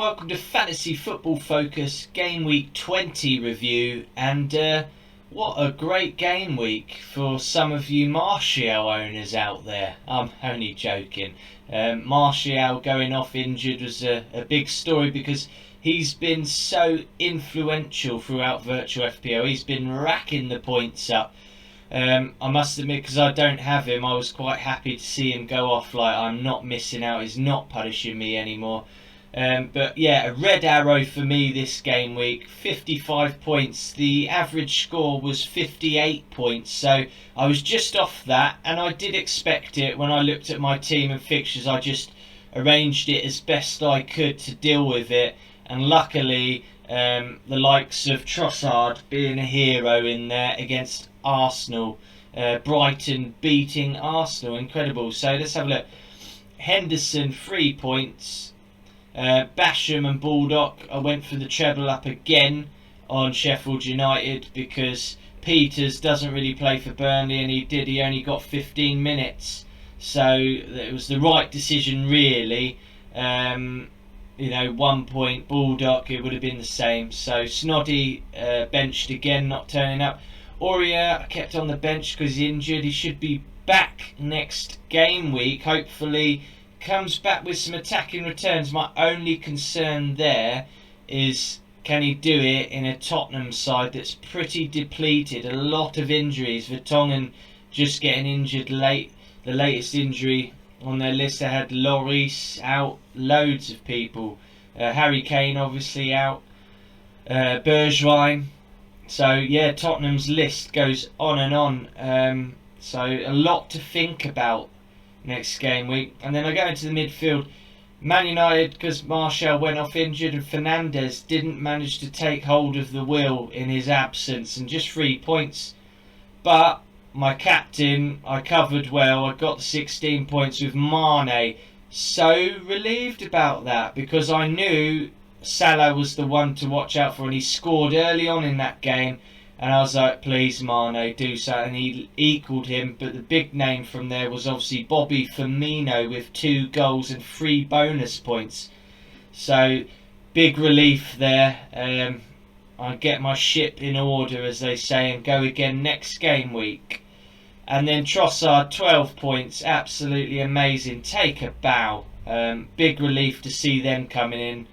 welcome to Fantasy Football Focus Game Week 20 review. And what a great game week for some of you Martial owners out there. I'm only joking. Martial going off injured was a big story because he's been so influential throughout virtual FPL. He's been racking the points up. I must admit, because I don't have him, I was quite happy to see him go off. Like, I'm not missing out, he's not punishing me anymore. But yeah, a red arrow for me this game week. 55 points. The average score was 58 points, so I was just off that, and I did expect it when I looked at my team and fixtures. I just arranged it as best I could to deal with it, and luckily the likes of Trossard being a hero in there against Arsenal, Brighton beating Arsenal, incredible. So let's have a look. Henderson 3 points. Basham and Baldock, I went for the treble up again on Sheffield United because Peters doesn't really play for Burnley, and he only got 15 minutes, so it was the right decision really. 1 point. Baldock, it would have been the same. So Snoddy benched again, not turning up. Aurier I kept on the bench because he's injured. He should be back next game week, hopefully. Comes back with some attacking returns. My only concern there is, can he do it in a Tottenham side that's pretty depleted? A lot of injuries. Vertonghen just getting injured late. The latest injury on their list, they had Lloris out, loads of people. Harry Kane obviously out. Bergwijn. So yeah, Tottenham's list goes on and on. So a lot to think about next game week. And then I go into the midfield. Man United, because Martial went off injured and Fernandes didn't manage to take hold of the wheel in his absence, and just 3 points. But my captain, I covered well. I got the 16 points with Mane. So relieved about that, because I knew Salah was the one to watch out for, and he scored early on in that game. And I was like, please Mane, do so. And he equalled him. But the big name from there was obviously Bobby Firminio with 2 goals and 3 bonus points. So big relief there. I get my ship in order, as they say, and go again next game week. And then Trossard, 12 points. Absolutely amazing. Take a bow. Big relief to see them coming in.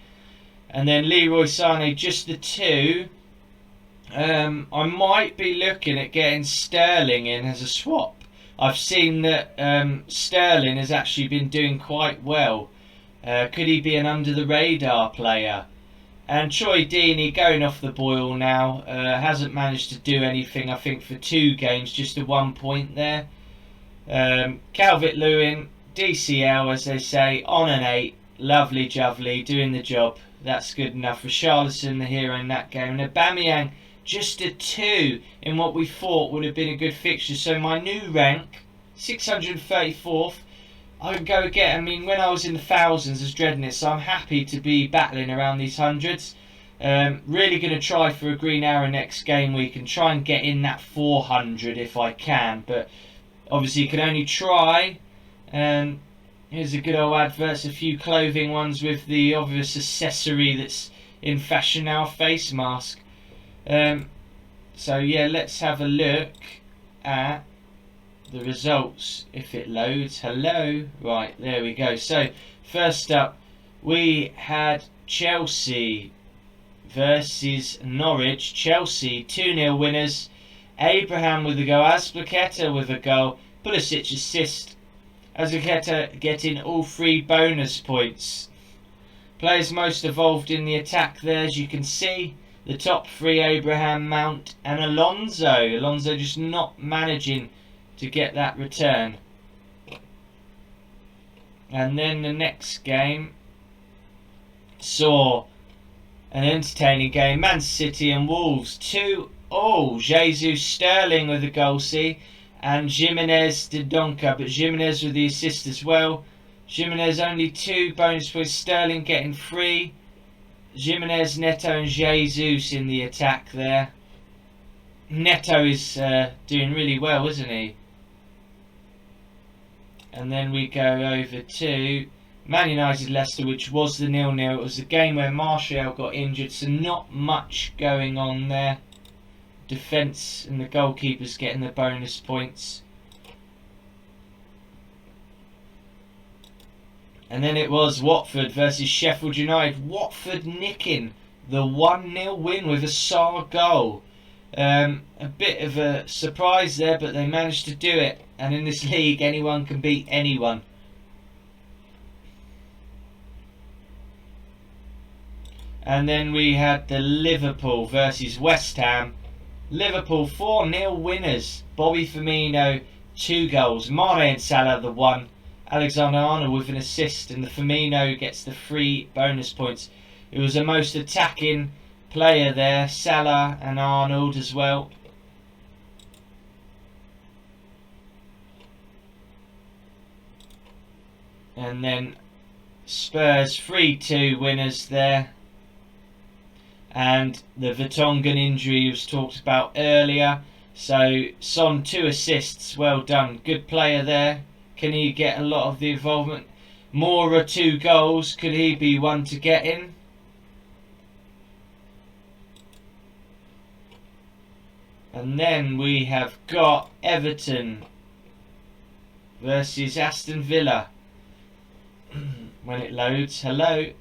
And then Leroy Sané, just the 2. I might be looking at getting Sterling in as a swap. I've seen that Sterling has actually been doing quite well. Could he be an under the radar player? And Troy Deeney going off the boil now. Hasn't managed to do anything, I think, for 2 games. Just a 1 point there. Calvert-Lewin, DCL as they say, on an 8. Lovely jubbly, doing the job. That's good enough. Richarlison, the hero in that game. And Aubameyang, just a 2 in what we thought would have been a good fixture. So my new rank, 634th. I can go again. I mean, when I was in the thousands, I was dreading it. So I'm happy to be battling around these hundreds. Really going to try for a green arrow next game week and try and get in that 400 if I can. But obviously you can only try. Here's a good old adverts, a few clothing ones with the obvious accessory that's in fashion now, face mask. So yeah, let's have a look at the results if it loads. Hello. Right, there we go. So first up we had Chelsea versus Norwich. Chelsea 2-0 winners. Abraham with a goal, Azpilicueta with a goal, Pulisic assist. Azpilicueta getting all 3 bonus points. Players most evolved in the attack there, as you can see. The top 3, Abraham, Mount and Alonso. Alonso just not managing to get that return. And then the next game saw an entertaining game. Man City and Wolves 2-0. Jesus Sterling with a goal, see. And Jimenez did Donka, but Jimenez with the assist as well. Jimenez only 2 bonus points. Sterling getting 3. Jimenez, Neto and Jesus in the attack there. Neto is doing really well, isn't he? And then we go over to Man United Leicester, which was the 0-0. It was a game where Martial got injured, so not much going on there. Defence and the goalkeepers getting the bonus points. And then it was Watford versus Sheffield United. Watford nicking the 1-0 win with a Sarr goal. A bit of a surprise there, but they managed to do it. And in this league, anyone can beat anyone. And then we had the Liverpool versus West Ham. Liverpool 4-0 winners. Bobby Firmino 2 goals. Mane and Salah the 1. Alexander-Arnold with an assist, and the Firmino gets the 3 bonus points. It was the most attacking player there, Salah and Arnold as well. And then Spurs 3-2 winners there. And the Vertonghen injury was talked about earlier. So Son 2 assists, well done. Good player there. Can he get a lot of the involvement? Moura 2 goals. Could he be one to get in? And then we have got Everton versus Aston Villa. When it loads, hello.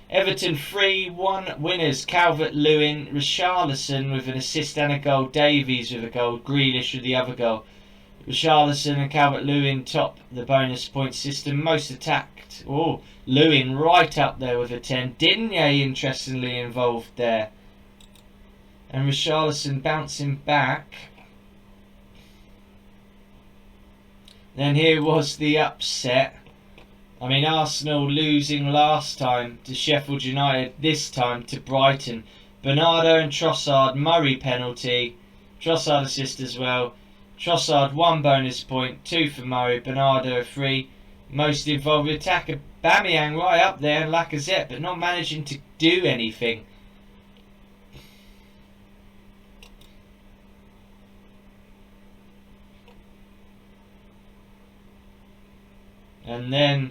Everton 3-1 winners. Calvert-Lewin, Richarlison with an assist and a goal. Davies with a goal. Grealish with the other goal. Richarlison and Calvert-Lewin top the bonus point system. Most attacked. Oh, Lewin right up there with a 10. Digne interestingly involved there. And Richarlison bouncing back. Then here was the upset. I mean, Arsenal losing last time to Sheffield United, this time to Brighton. Bernardo and Trossard, Murray penalty. Trossard assist as well. Trossard 1 bonus point, 2 for Murray. Bernardo 3. Most involved attacker. Aubameyang right up there, and Lacazette, but not managing to do anything. And then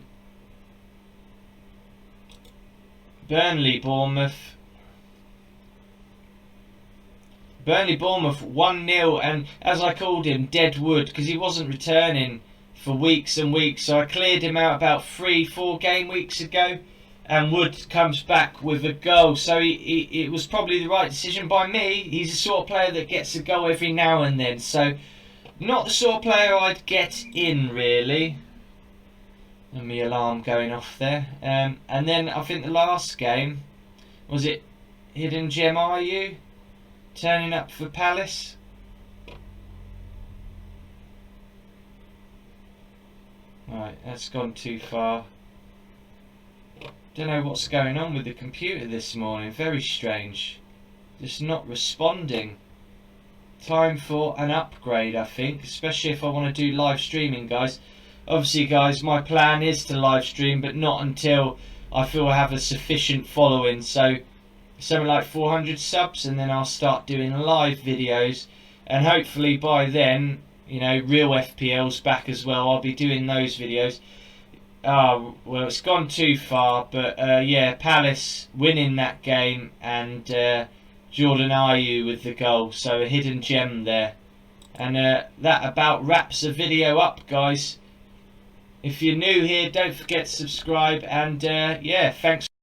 Burnley-Bournemouth. Burnley-Bournemouth 1-0, and as I called him, Dead Wood, because he wasn't returning for weeks and weeks. So I cleared him out about 3-4 game weeks ago, and Wood comes back with a goal. So it was probably the right decision by me. He's the sort of player that gets a goal every now and then. So not the sort of player I'd get in, really. And my alarm going off there. And then I think the last game, was it Hidden Gem Are You? Turning up for Palace. Right, that's gone too far. Don't know what's going on with the computer this morning. Very strange. Just not responding. Time for an upgrade, I think. Especially if I want to do live streaming, guys. Obviously, guys, my plan is to live stream, but not until I feel I have a sufficient following. So something like 400 subs, and then I'll start doing live videos, and hopefully by then, you know, real FPL's back as well. I'll be doing those videos. Well, it's gone too far, but yeah, Palace winning that game, and Jordan Ayew with the goal, so a hidden gem there. And that about wraps the video up, guys. If you're new here, don't forget to subscribe, and yeah, thanks.